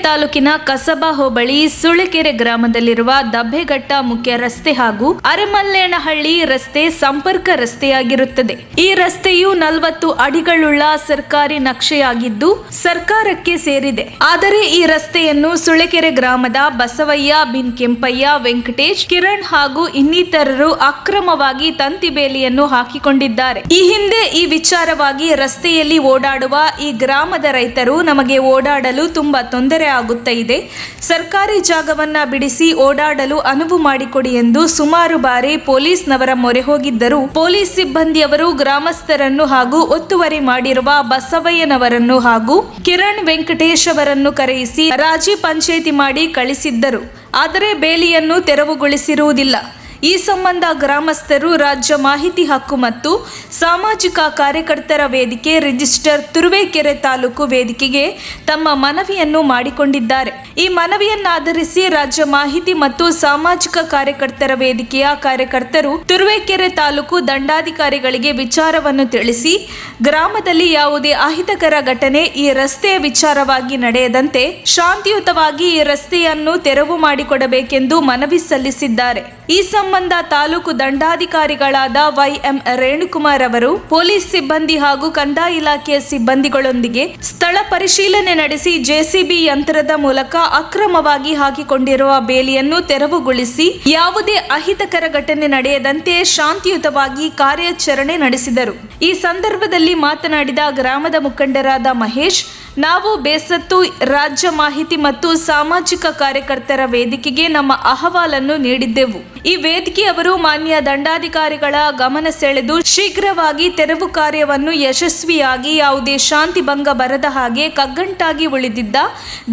ತಾಲೂಕಿನ ಕಸಬಾ ಹೋಬಳಿ ಸುಳೆಕೆರೆ ಗ್ರಾಮದಲ್ಲಿರುವ ದಬ್ಬೆಘಟ್ಟ ಮುಖ್ಯ ರಸ್ತೆ ಹಾಗೂ ಅರೆಮಲ್ಲೇನಹಳ್ಳಿ ರಸ್ತೆ ಸಂಪರ್ಕ ರಸ್ತೆಯಾಗಿರುತ್ತದೆ. ಈ ರಸ್ತೆಯು 40 ಅಡಿಗಳುಳ್ಳ ಸರ್ಕಾರಿ ನಕ್ಷೆಯಾಗಿದ್ದು ಸರ್ಕಾರಕ್ಕೆ ಸೇರಿದೆ. ಆದರೆ ಈ ರಸ್ತೆಯನ್ನು ಸುಳೆಕೆರೆ ಗ್ರಾಮದ ಬಸವಯ್ಯ ಬಿನ್ ಕೆಂಪಯ್ಯ, ವೆಂಕಟೇಶ್, ಕಿರಣ್ ಹಾಗೂ ಇನ್ನಿತರರು ಅಕ್ರಮವಾಗಿ ತಂತಿ ಬೇಲಿಯನ್ನು ಹಾಕಿಕೊಂಡಿದ್ದಾರೆ. ಈ ಹಿಂದೆ ಈ ವಿಚಾರವಾಗಿ ರಸ್ತೆಯಲ್ಲಿ ಓಡಾಡುವ ಈ ಗ್ರಾಮದ ರೈತರು ನಮಗೆ ಓಡಾಡಲು ತುಂಬಾ ತೊಂದರೆ ಆಗುತ್ತಾ ಇದೆ, ಸರ್ಕಾರಿ ಜಾಗವನ್ನ ಬಿಡಿಸಿ ಓಡಾಡಲು ಅನುವು ಮಾಡಿಕೊಡಿ ಎಂದು ಸುಮಾರು ಬಾರಿ ಪೊಲೀಸ್ನವರ ಮೊರೆ ಹೋಗಿದ್ದರು. ಪೊಲೀಸ್ ಸಿಬ್ಬಂದಿಯವರು ಗ್ರಾಮಸ್ಥರನ್ನು ಹಾಗೂ ಒತ್ತುವರಿ ಮಾಡಿರುವ ಬಸವಯ್ಯನವರನ್ನು ಹಾಗೂ ಕಿರಣ್, ವೆಂಕಟೇಶ್ ಅವರನ್ನು ಕರೆಯಿಸಿ ರಾಜಿ ಪಂಚಾಯಿತಿ ಮಾಡಿ ಕಳಿಸಿದ್ದರು. ಆದರೆ ಬೇಲಿಯನ್ನು ತೆರವುಗೊಳಿಸಿರುವುದಿಲ್ಲ. ಈ ಸಂಬಂಧ ಗ್ರಾಮಸ್ಥರು ರಾಜ್ಯ ಮಾಹಿತಿ ಹಕ್ಕು ಮತ್ತು ಸಾಮಾಜಿಕ ಕಾರ್ಯಕರ್ತರ ವೇದಿಕೆ ರಿಜಿಸ್ಟರ್ ತುರುವೇಕೆರೆ ತಾಲೂಕು ವೇದಿಕೆಗೆ ತಮ್ಮ ಮನವಿಯನ್ನು ಮಾಡಿಕೊಂಡಿದ್ದಾರೆ. ಈ ಮನವಿಯನ್ನಾಧರಿಸಿ ರಾಜ್ಯ ಮಾಹಿತಿ ಮತ್ತು ಸಾಮಾಜಿಕ ಕಾರ್ಯಕರ್ತರ ವೇದಿಕೆಯ ಕಾರ್ಯಕರ್ತರು ತುರುವೇಕೆರೆ ತಾಲೂಕು ದಂಡಾಧಿಕಾರಿಗಳಿಗೆ ವಿಚಾರವನ್ನು ತಿಳಿಸಿ ಗ್ರಾಮದಲ್ಲಿ ಯಾವುದೇ ಅಹಿತಕರ ಘಟನೆ ಈ ರಸ್ತೆಯ ವಿಚಾರವಾಗಿ ನಡೆಯದಂತೆ ಶಾಂತಿಯುತವಾಗಿ ಈ ರಸ್ತೆಯನ್ನು ತೆರವು ಮಾಡಿಕೊಡಬೇಕೆಂದು ಮನವಿ ಸಲ್ಲಿಸಿದ್ದಾರೆ. ಈ ಸಂಬಂಧ ತಾಲೂಕು ದಂಡಾಧಿಕಾರಿಗಳಾದ ವೈ.ಎಂ. ರೇಣುಕುಮಾರ್ ಅವರು ಪೊಲೀಸ್ ಸಿಬ್ಬಂದಿ ಹಾಗೂ ಕಂದಾಯ ಇಲಾಖೆಯ ಸಿಬ್ಬಂದಿಗಳೊಂದಿಗೆ ಸ್ಥಳ ಪರಿಶೀಲನೆ ನಡೆಸಿ ಜೆಸಿಬಿ ಯಂತ್ರದ ಮೂಲಕ ಅಕ್ರಮವಾಗಿ ಹಾಕಿಕೊಂಡಿರುವ ಬೇಲಿಯನ್ನು ತೆರವುಗೊಳಿಸಿ ಯಾವುದೇ ಅಹಿತಕರ ಘಟನೆ ನಡೆಯದಂತೆ ಶಾಂತಿಯುತವಾಗಿ ಕಾರ್ಯಾಚರಣೆ ನಡೆಸಿದರು. ಈ ಸಂದರ್ಭದಲ್ಲಿ ಮಾತನಾಡಿದ ಗ್ರಾಮದ ಮುಖಂಡರಾದ ಮಹೇಶ್, ನಾವು ಬೇಸತ್ತು ರಾಜ್ಯ ಮಾಹಿತಿ ಮತ್ತು ಸಾಮಾಜಿಕ ಕಾರ್ಯಕರ್ತರ ವೇದಿಕೆಗೆ ನಮ್ಮ ಅಹವಾಲನ್ನು ನೀಡಿದ್ದೆವು. ಈ ವೇದಿಕೆಯವರು ಮಾನ್ಯ ದಂಡಾಧಿಕಾರಿಗಳ ಗಮನ ಸೆಳೆದು ಶೀಘ್ರವಾಗಿ ತೆರವು ಕಾರ್ಯವನ್ನು ಯಶಸ್ವಿಯಾಗಿ ಯಾವುದೇ ಶಾಂತಿ ಭಂಗ ಬರದ ಹಾಗೆ ಕಗ್ಗಂಟಾಗಿ ಉಳಿದಿದ್ದ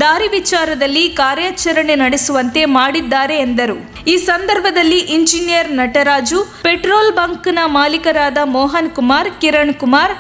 ದಾರಿ ವಿಚಾರದಲ್ಲಿ ಕಾರ್ಯಾಚರಣೆ ನಡೆಸುವಂತೆ ಮಾಡಿದ್ದಾರೆ ಎಂದರು. ಈ ಸಂದರ್ಭದಲ್ಲಿ ಇಂಜಿನಿಯರ್ ನಟರಾಜು, ಪೆಟ್ರೋಲ್ ಬಂಕ್ನ ಮಾಲೀಕರಾದ ಮೋಹನ್ ಕುಮಾರ್, ಕಿರಣ್ ಕುಮಾರ್,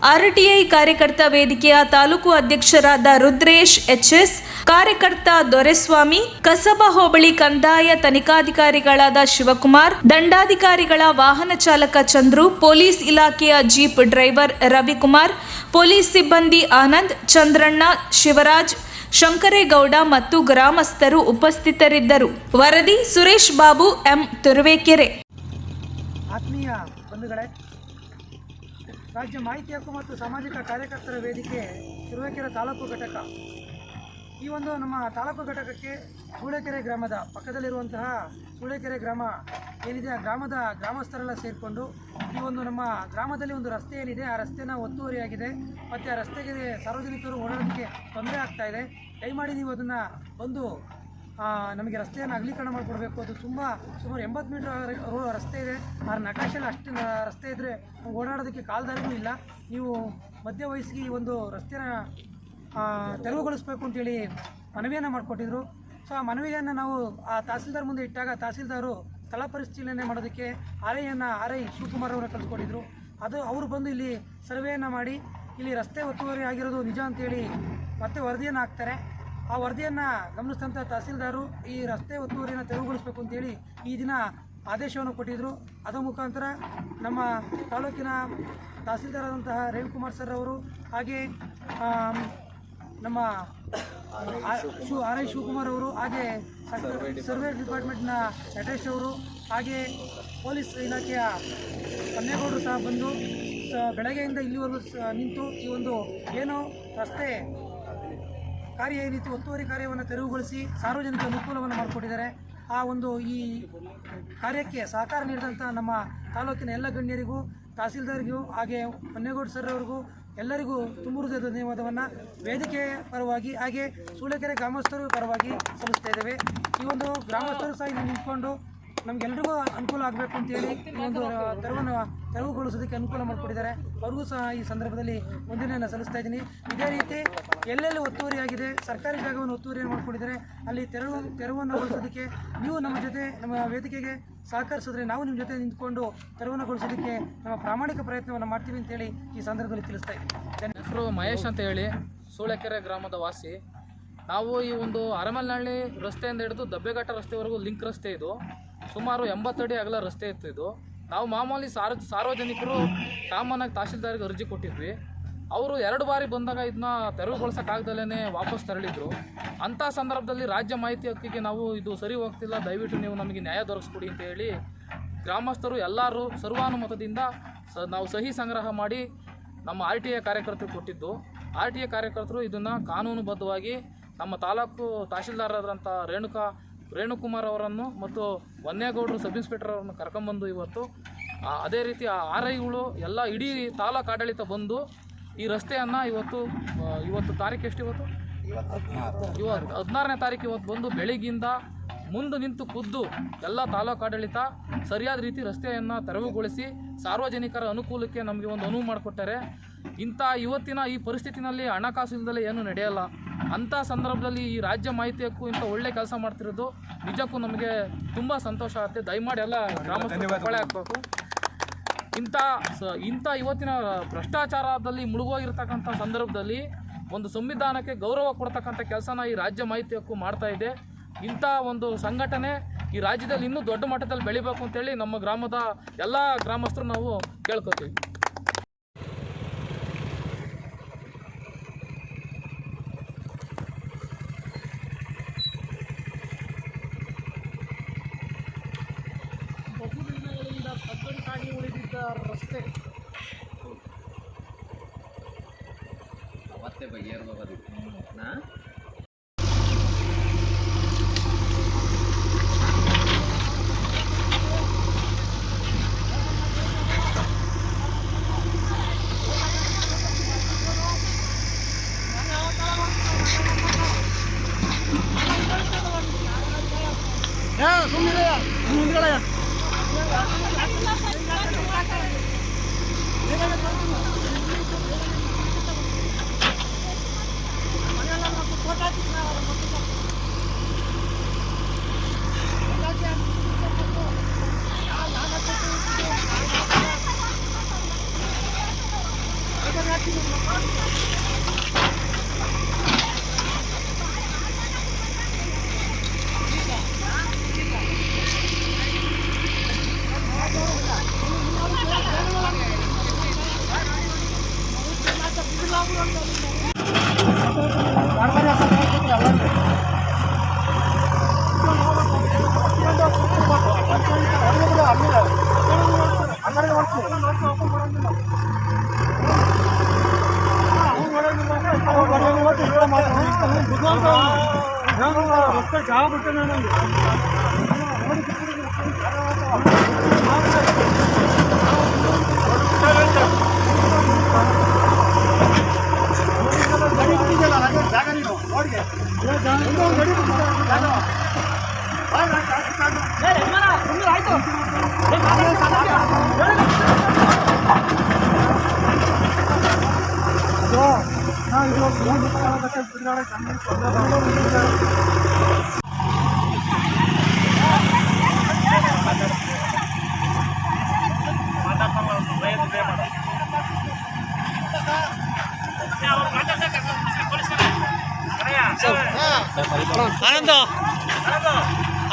ಆರ್ಟಿಐ ಕಾರ್ಯಕರ್ತ ವೇದಿಕೆಯ ತಾಲೂಕು ಅಧ್ಯಕ್ಷರಾದ ರುದ್ರೇಶ್ ಎಚ್ಎಸ್, ಕಾರ್ಯಕರ್ತ ದೊರೆಸ್ವಾಮಿ, ಕಸಬಾ ಹೋಬಳಿ ಕಂದಾಯ ತನಿಖಾಧಿಕಾರಿಗಳಾದ ಶಿವಕುಮಾರ್, ದಂಡಾಧಿಕಾರಿಗಳ ವಾಹನ ಚಾಲಕ ಚಂದ್ರು, ಪೊಲೀಸ್ ಇಲಾಖೆಯ ಜೀಪ್ ಡ್ರೈವರ್ ರವಿಕುಮಾರ್, ಪೊಲೀಸ್ ಸಿಬ್ಬಂದಿ ಆನಂದ್, ಚಂದ್ರಣ್ಣ, ಶಿವರಾಜ್, ಶಂಕರೇಗೌಡ ಮತ್ತು ಗ್ರಾಮಸ್ಥರು ಉಪಸ್ಥಿತರಿದ್ದರು. ವರದಿ ಸುರೇಶ್ ಬಾಬು, ಎಂ. ತುರುವೇಕೆರೆ. ಆತ್ಮೀಯ ಬಂಧುಗಳೇ, ರಾಜ್ಯ ಮಾಹಿತಿ ಹಕ್ಕು ಮತ್ತು ಸಾಮಾಜಿಕ ಕಾರ್ಯಕರ್ತರ ವೇದಿಕೆ ತುರುವೇಕೆರೆ ತಾಲೂಕು ಘಟಕ, ಈ ಒಂದು ನಮ್ಮ ತಾಲೂಕು ಘಟಕಕ್ಕೆ ಸುಳೆಕೆರೆ ಗ್ರಾಮದ ಪಕ್ಕದಲ್ಲಿರುವಂತಹ ಸುಳೆಕೆರೆ ಗ್ರಾಮ ಏನಿದೆ, ಆ ಗ್ರಾಮದ ಗ್ರಾಮಸ್ಥರೆಲ್ಲ ಸೇರಿಕೊಂಡು ಈ ಒಂದು ನಮ್ಮ ಗ್ರಾಮದಲ್ಲಿ ಒಂದು ರಸ್ತೆ ಏನಿದೆ ಆ ರಸ್ತೆನ ಒತ್ತುವರಿಯಾಗಿದೆ ಮತ್ತು ಆ ರಸ್ತೆಗೆ ಸಾರ್ವಜನಿಕರು ಓಡಾಡೋದಕ್ಕೆ ತೊಂದರೆ ಆಗ್ತಾ ಇದೆ. ದಯಮಾಡಿ ನೀವು ಅದನ್ನು ಬಂದು ನಮಗೆ ರಸ್ತೆಯನ್ನು ಅಗಲೀಕರಣ ಮಾಡಿಕೊಡ್ಬೇಕು. ಅದು ಸುಮಾರು 80 ಮೀಟರ್ ರಸ್ತೆ ಇದೆ. ಆ ನಕಾಶೆಲ್ಲ ಅಷ್ಟು ರಸ್ತೆ ಇದ್ದರೆ ಓಡಾಡೋದಕ್ಕೆ ಕಾಲ್ದಾರಿನೂ ಇಲ್ಲ. ನೀವು ಮಧ್ಯ ವಯಸ್ಸಿಗೆ ಈ ಒಂದು ರಸ್ತೆನ ತೆರವುಗೊಳಿಸಬೇಕು ಅಂತೇಳಿ ಮನವಿಯನ್ನು ಮಾಡಿಕೊಟ್ಟಿದ್ರು. ಸೊ ಆ ಮನವಿಯನ್ನು ನಾವು ಆ ತಹಸೀಲ್ದಾರ್ ಮುಂದೆ ಇಟ್ಟಾಗ ತಹಸೀಲ್ದಾರು ಸ್ಥಳ ಪರಿಶೀಲನೆ ಮಾಡೋದಕ್ಕೆ ಆರ್.ಐ. ಶಿವಕುಮಾರ್ ಅವರನ್ನು ಕಳಿಸ್ಕೊಟ್ಟಿದ್ರು. ಅವರು ಬಂದು ಇಲ್ಲಿ ಸರ್ವೆಯನ್ನು ಮಾಡಿ ಇಲ್ಲಿ ರಸ್ತೆ ಒತ್ತುವರಿ ಆಗಿರೋದು ನಿಜ ಅಂತೇಳಿ ಮತ್ತೆ ವರದಿಯನ್ನು ಹಾಕ್ತಾರೆ. ಆ ವರದಿಯನ್ನು ಗಮನಿಸಿದಂಥ ತಹಸೀಲ್ದಾರು ಈ ರಸ್ತೆ ಒತ್ತುವರಿಯನ್ನು ತೆರವುಗೊಳಿಸಬೇಕು ಅಂತೇಳಿ ಈ ದಿನ ಆದೇಶವನ್ನು ಕೊಟ್ಟಿದ್ದರು. ಅದರ ಮುಖಾಂತರ ನಮ್ಮ ತಾಲೂಕಿನ ತಹಸೀಲ್ದಾರಾದಂತಹ ರೇಣುಕುಮಾರ್ ಸರ್ ಅವರು, ಹಾಗೆ ನಮ್ಮ ಆರ್.ಐ. ಶಿವಕುಮಾರ್ ಅವರು, ಹಾಗೆ ಸರ್ವೆ ಡಿಪಾರ್ಟ್ಮೆಂಟ್ನ ನಟೇಶ್ ಅವರು, ಹಾಗೆ ಪೊಲೀಸ್ ಇಲಾಖೆಯ ಕನ್ನೇಗೌಡರು ಸಹ ಬಂದು ಬೆಳಗ್ಗೆಯಿಂದ ಇಲ್ಲಿವರೆಗೂ ನಿಂತು ಈ ಒಂದು ಏನು ರಸ್ತೆ ಕಾರ್ಯ ಏನಿತ್ತು ಒತ್ತುವರಿ ಕಾರ್ಯವನ್ನು ತೆರವುಗೊಳಿಸಿ ಸಾರ್ವಜನಿಕ ಅನುಕೂಲವನ್ನು ಮಾಡಿಕೊಟ್ಟಿದ್ದಾರೆ. ಆ ಒಂದು ಈ ಕಾರ್ಯಕ್ಕೆ ಸಹಕಾರ ನೀಡಿದಂಥ ನಮ್ಮ ತಾಲೂಕಿನ ಎಲ್ಲ ಗಣ್ಯರಿಗೂ, ತಹಸೀಲ್ದಾರ್ಗೂ, ಹಾಗೆ ಕನ್ನೇಗೌಡ ಸರ್ ಅವ್ರಿಗೂ ಎಲ್ಲರಿಗೂ ತುಂಬ ಹೃದಯದ ಧನ್ಯವಾದವನ್ನು ವೇದಿಕೆ ಪರವಾಗಿ ಹಾಗೆ ಸುಳೆಕೆರೆ ಗ್ರಾಮಸ್ಥರು ಪರವಾಗಿ ಸಲ್ಲಿಸ್ತಾ ಇದ್ದೇವೆ. ಈ ಒಂದು ಗ್ರಾಮಸ್ಥರು ಸಹ ಇಲ್ಲಿ ನಿಂತ್ಕೊಂಡು ನಮಗೆಲ್ಲರಿಗೂ ಅನುಕೂಲ ಆಗಬೇಕು ಅಂತೇಳಿ ಈ ಒಂದು ತೆರವುಗೊಳಿಸೋದಕ್ಕೆ ಅನುಕೂಲ ಮಾಡಿಕೊಟ್ಟಿದ್ದಾರೆ. ಅವ್ರಿಗೂ ಸಹ ಈ ಸಂದರ್ಭದಲ್ಲಿ ವಂದನೆಯನ್ನು ಸಲ್ಲಿಸ್ತಾ ಇದ್ದೀನಿ. ಇದೇ ರೀತಿ ಎಲ್ಲೆಲ್ಲಿ ಒತ್ತುವರಿಯಾಗಿದೆ, ಸರ್ಕಾರಿ ಜಾಗವನ್ನು ಒತ್ತುವರಿಯನ್ನು ಮಾಡಿಕೊಂಡಿದ್ದಾರೆ, ಅಲ್ಲಿ ತೆರವನ್ನು ಗೊಳಿಸೋದಕ್ಕೆ ನೀವು ನಮ್ಮ ಜೊತೆ ನಮ್ಮ ವೇದಿಕೆಗೆ ಸಹಕರಿಸಿದ್ರೆ ನಾವು ನಿಮ್ಮ ಜೊತೆ ನಿಂತ್ಕೊಂಡು ತೆರವನ್ನು ಗೊಳಿಸೋದಕ್ಕೆ ನಮ್ಮ ಪ್ರಾಮಾಣಿಕ ಪ್ರಯತ್ನವನ್ನು ಮಾಡ್ತೀವಿ ಅಂತೇಳಿ ಈ ಸಂದರ್ಭದಲ್ಲಿ ತಿಳಿಸ್ತಾ ಇದ್ದೀನಿ. ಹೆಸರು ಮಹೇಶ್ ಅಂತ ಹೇಳಿ, ಸುಳೆಕೆರೆ ಗ್ರಾಮದ ವಾಸಿ. ನಾವು ಈ ಒಂದು ಅರೆಮಲ್ನಹಳ್ಳಿ ರಸ್ತೆಯಿಂದ ಹಿಡಿದು ದಬ್ಬೆಘಟ್ಟ ರಸ್ತೆವರೆಗೂ ಲಿಂಕ್ ರಸ್ತೆ ಇದು. ಸುಮಾರು 80 ಅಡಿ ಅಗಲ ರಸ್ತೆ ಇತ್ತು ಇದು. ನಾವು ಮಾಮೂಲಿ ಸಾರ್ವಜನಿಕರು ಕಾಮನ್ನಾಗಿ ತಹಸೀಲ್ದಾರ್ಗೆ ಅರ್ಜಿ ಕೊಟ್ಟಿದ್ವಿ. ಅವರು 2 ಬಾರಿ ಬಂದಾಗ ಇದನ್ನ ತೆರವುಗೊಳಿಸೋಕ್ಕಾಗ್ದಲೇ ವಾಪಸ್ ತೆರಳಿದ್ರು. ಅಂಥ ಸಂದರ್ಭದಲ್ಲಿ ರಾಜ್ಯ ಮಾಹಿತಿ ಹಕ್ಕಿಗೆ ನಾವು ಇದು ಸರಿ ಹೋಗ್ತಿಲ್ಲ, ದಯವಿಟ್ಟು ನೀವು ನಮಗೆ ನ್ಯಾಯ ದೊರಕಿಸ್ಕೊಡಿ ಅಂತ ಹೇಳಿ ಗ್ರಾಮಸ್ಥರು ಎಲ್ಲರೂ ಸರ್ವಾನುಮತದಿಂದ ನಾವು ಸಹಿ ಸಂಗ್ರಹ ಮಾಡಿ ನಮ್ಮ RTA ಕಾರ್ಯಕರ್ತರು ಕೊಟ್ಟಿದ್ದು. RTA ಕಾರ್ಯಕರ್ತರು ಇದನ್ನು ಕಾನೂನುಬದ್ಧವಾಗಿ ನಮ್ಮ ತಾಲೂಕು ತಹಶೀಲ್ದಾರರಾದಂಥ ರೇಣುಕುಮಾರ್ ಅವರನ್ನು ಮತ್ತು ವನ್ನೇಗೌಡರು ಸಬ್ ಇನ್ಸ್ಪೆಕ್ಟರ್ ಅವರನ್ನು ಕರ್ಕೊಂಬಂದು ಇವತ್ತು ಅದೇ ರೀತಿ RIಗಳು ಎಲ್ಲ ಇಡೀ ತಾಲೂಕು ಆಡಳಿತ ಬಂದು ಈ ರಸ್ತೆಯನ್ನು ಇವತ್ತು ತಾರೀಕು ಎಷ್ಟು ಇವತ್ತು 16ನೇ ತಾರೀಕು ಇವತ್ತು ಬಂದು ಬೆಳಿಗ್ಗಿಂದ ಮುಂದೆ ನಿಂತು ಖುದ್ದು ಎಲ್ಲ ತಾಲೂಕು ಆಡಳಿತ ಸರಿಯಾದ ರೀತಿ ರಸ್ತೆಯನ್ನು ತೆರವುಗೊಳಿಸಿ ಸಾರ್ವಜನಿಕರ ಅನುಕೂಲಕ್ಕೆ ನಮಗೆ ಒಂದು ಅನುವು ಮಾಡಿಕೊಟ್ಟಾರೆ. ಇವತ್ತಿನ ಈ ಪರಿಸ್ಥಿತಿನಲ್ಲಿ ಹಣಕಾಸು ಇಲ್ಲದಲೇ ಏನೂ ನಡೆಯಲ್ಲ. ಅಂಥ ಸಂದರ್ಭದಲ್ಲಿ ಈ ರಾಜ್ಯ ಮಾಹಿತಿ ಹಕ್ಕು ಇಂಥ ಒಳ್ಳೆ ಕೆಲಸ ಮಾಡ್ತಿರೋದು ನಿಜಕ್ಕೂ ನಮಗೆ ತುಂಬ ಸಂತೋಷ ಆಗುತ್ತೆ. ದಯಮಾಡಿ ಎಲ್ಲ ಗ್ರಾಮಸ್ಥರು ಕಳೆ ಹಾಕಬೇಕು. ಇಂಥ ಇವತ್ತಿನ ಭ್ರಷ್ಟಾಚಾರದಲ್ಲಿ ಮುಳುಗೋಗಿರ್ತಕ್ಕಂಥ ಸಂದರ್ಭದಲ್ಲಿ ಒಂದು ಸಂವಿಧಾನಕ್ಕೆ ಗೌರವ ಕೊಡ್ತಕ್ಕಂಥ ಕೆಲಸನ ಈ ರಾಜ್ಯ ಮಾಹಿತಿ ಹಕ್ಕು ಮಾಡ್ತಾ ಇದೆ. ಇಂಥ ಒಂದು ಸಂಘಟನೆ ಈ ರಾಜ್ಯದಲ್ಲಿ ಇನ್ನೂ ದೊಡ್ಡ ಮಟ್ಟದಲ್ಲಿ ಬೆಳಿಬೇಕು ಅಂತೇಳಿ ನಮ್ಮ ಗ್ರಾಮದ ಎಲ್ಲ ಗ್ರಾಮಸ್ಥರು ನಾವು ಕೇಳ್ಕೊತೀವಿ. ಬಹುದಿನಗಳಿಂದ ಕಗ್ಗಂಟಾಗಿ ಉಳಿದಿದ್ದ ರಸ್ತೆ ಮತ್ತೆ ಬಗೆಹರಿಸೋದಿಲ್ಲ.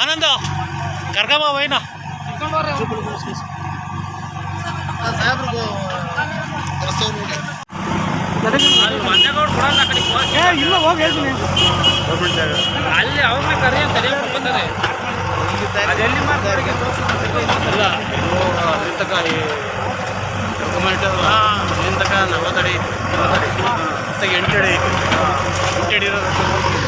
ಆನಂದ ಕರ್ಕಮ್ಮ ವೈನ ಇಲ್ಲ ಹೋಗಿ ಹೇಳ್ತೀನಿ ಅಲ್ಲಿ ಅವ್ರನ್ನ ಕರೆಯ ಬಂದರೆ ಅದೆಲ್ಲಿ ಮಾಡ್ತಾರೆ ಎಂಟಡಿ ಇರೋದು